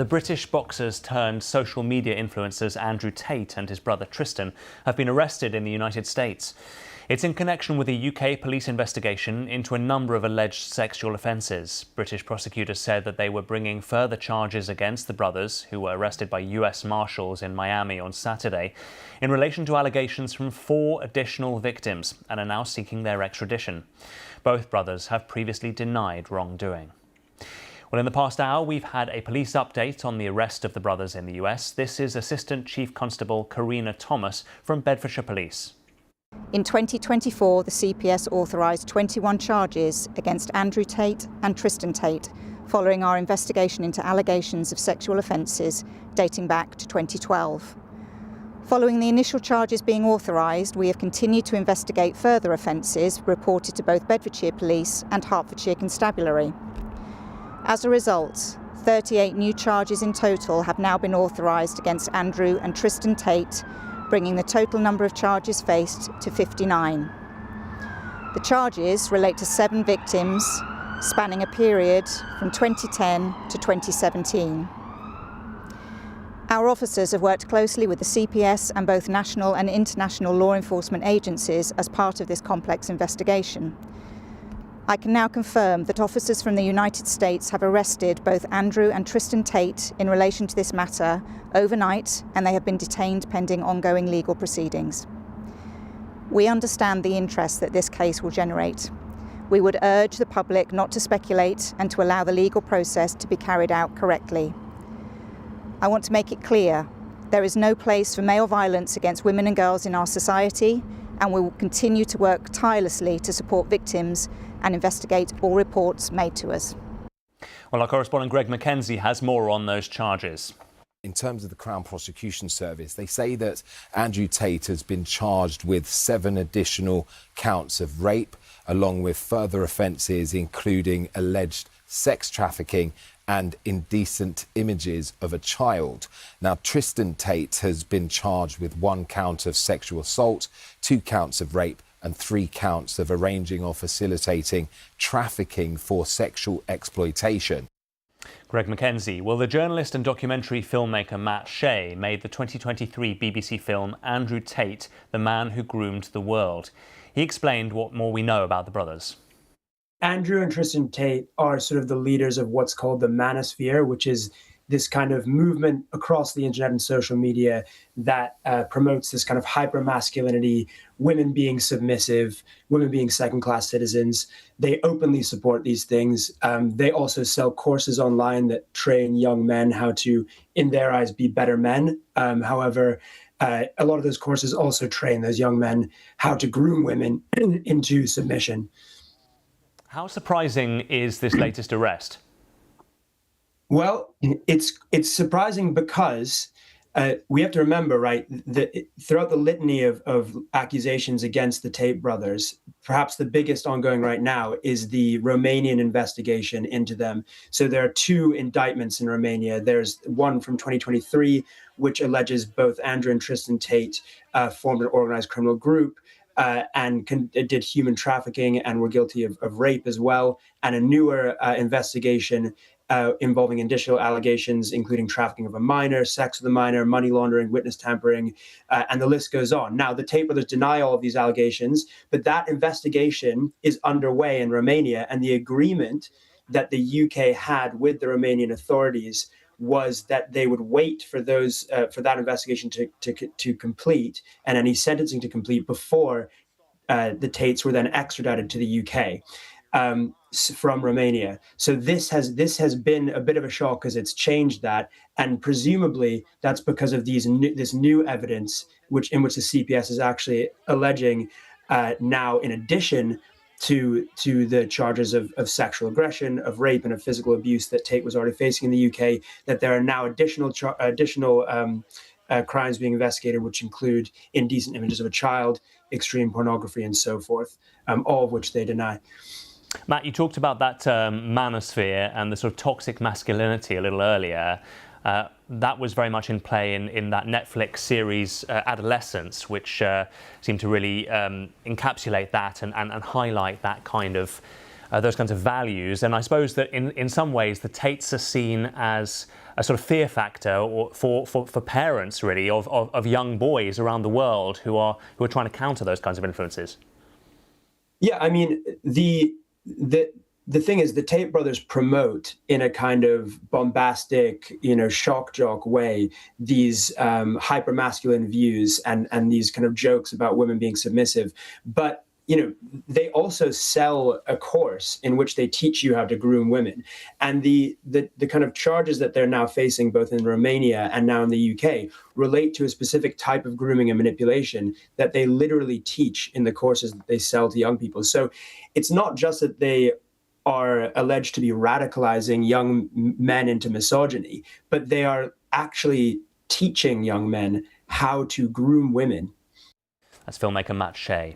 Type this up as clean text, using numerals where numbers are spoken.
The British boxers turned social media influencers Andrew Tate and his brother Tristan have been arrested in the United States. It's in connection with a UK police investigation into a number of alleged sexual offences. British prosecutors said that they were bringing further charges against the brothers, who were arrested by US Marshals in Miami on Saturday, in relation to allegations from 4 additional victims and are now seeking their extradition. Both brothers have previously denied wrongdoing. Well, in the past hour, we've had a police update on the arrest of the brothers in the US. This is Assistant Chief Constable Karina Thomas from Bedfordshire Police. In 2024, the CPS authorised 21 charges against Andrew Tate and Tristan Tate following our investigation into allegations of sexual offences dating back to 2012. Following the initial charges being authorised, we have continued to investigate further offences reported to both Bedfordshire Police and Hertfordshire Constabulary. As a result, 38 new charges in total have now been authorised against Andrew and Tristan Tate, bringing the total number of charges faced to 59. The charges relate to 7 victims, spanning a period from 2010 to 2017. Our officers have worked closely with the CPS and both national and international law enforcement agencies as part of this complex investigation. I can now confirm that officers from the United States have arrested both Andrew and Tristan Tate in relation to this matter overnight, and they have been detained pending ongoing legal proceedings. We understand the interest that this case will generate. We would urge the public not to speculate and to allow the legal process to be carried out correctly. I want to make it clear, there is no place for male violence against women and girls in our society, and we will continue to work tirelessly to support victims and investigate all reports made to us. Well, our correspondent Greg Mackenzie has more on those charges. In terms of the Crown Prosecution Service, they say that Andrew Tate has been charged with 7 additional counts of rape, along with further offences including alleged sex trafficking and indecent images of a child. Now, Tristan Tate has been charged with 1 count of sexual assault, 2 counts of rape and 3 counts of arranging or facilitating trafficking for sexual exploitation. Greg Mackenzie. Well, the journalist and documentary filmmaker Matt Shea made the 2023 BBC film Andrew Tate, the Man Who Groomed the World. He explained what more we know about the brothers. Andrew and Tristan Tate are sort of the leaders of what's called the manosphere, which is this kind of movement across the internet and social media that promotes this kind of hyper-masculinity, women being submissive, women being second-class citizens. They openly support these things. They also sell courses online that train young men how to, in their eyes, be better men. However, a lot of those courses also train those young men how to groom women into submission. How surprising is this latest arrest? Well, it's surprising because we have to remember, right, that throughout the litany of accusations against the Tate brothers, perhaps the biggest ongoing right now is the Romanian investigation into them. So there are 2 indictments in Romania. There's one from 2023, which alleges both Andrew and Tristan Tate formed an organized criminal group and did human trafficking and were guilty of rape as well, and a newer investigation involving additional allegations, including trafficking of a minor, sex with a minor, money laundering, witness tampering, and the list goes on. Now, the Tate brothers deny all of these allegations, but that investigation is underway in Romania, and the agreement that the UK had with the Romanian authorities was that they would wait for those for that investigation to complete and any sentencing to complete before the Tates were then extradited to the UK. From Romania. So this has been a bit of a shock because it's changed that, and presumably that's because of this new evidence in which the CPS is actually alleging now, in addition to the charges of sexual aggression, of rape, and of physical abuse that Tate was already facing in the UK, that there are now additional crimes being investigated, which include indecent images of a child, extreme pornography, and so forth, all of which they deny. Matt, you talked about that manosphere and the sort of toxic masculinity a little earlier. That was very much in play in that Netflix series Adolescence, which seemed to really encapsulate that and highlight that kind of those kinds of values. And I suppose that in some ways the Tates are seen as a sort of fear factor for parents, really, of young boys around the world who are trying to counter those kinds of influences? Yeah, I mean, the thing is, the Tate brothers promote in a kind of bombastic, shock jock way these hyper masculine views and these kind of jokes about women being submissive. But they also sell a course in which they teach you how to groom women. And the kind of charges that they're now facing, both in Romania and now in the UK, relate to a specific type of grooming and manipulation that they literally teach in the courses that they sell to young people. So it's not just that they are alleged to be radicalizing young men into misogyny, but they are actually teaching young men how to groom women. That's filmmaker Matt Shea.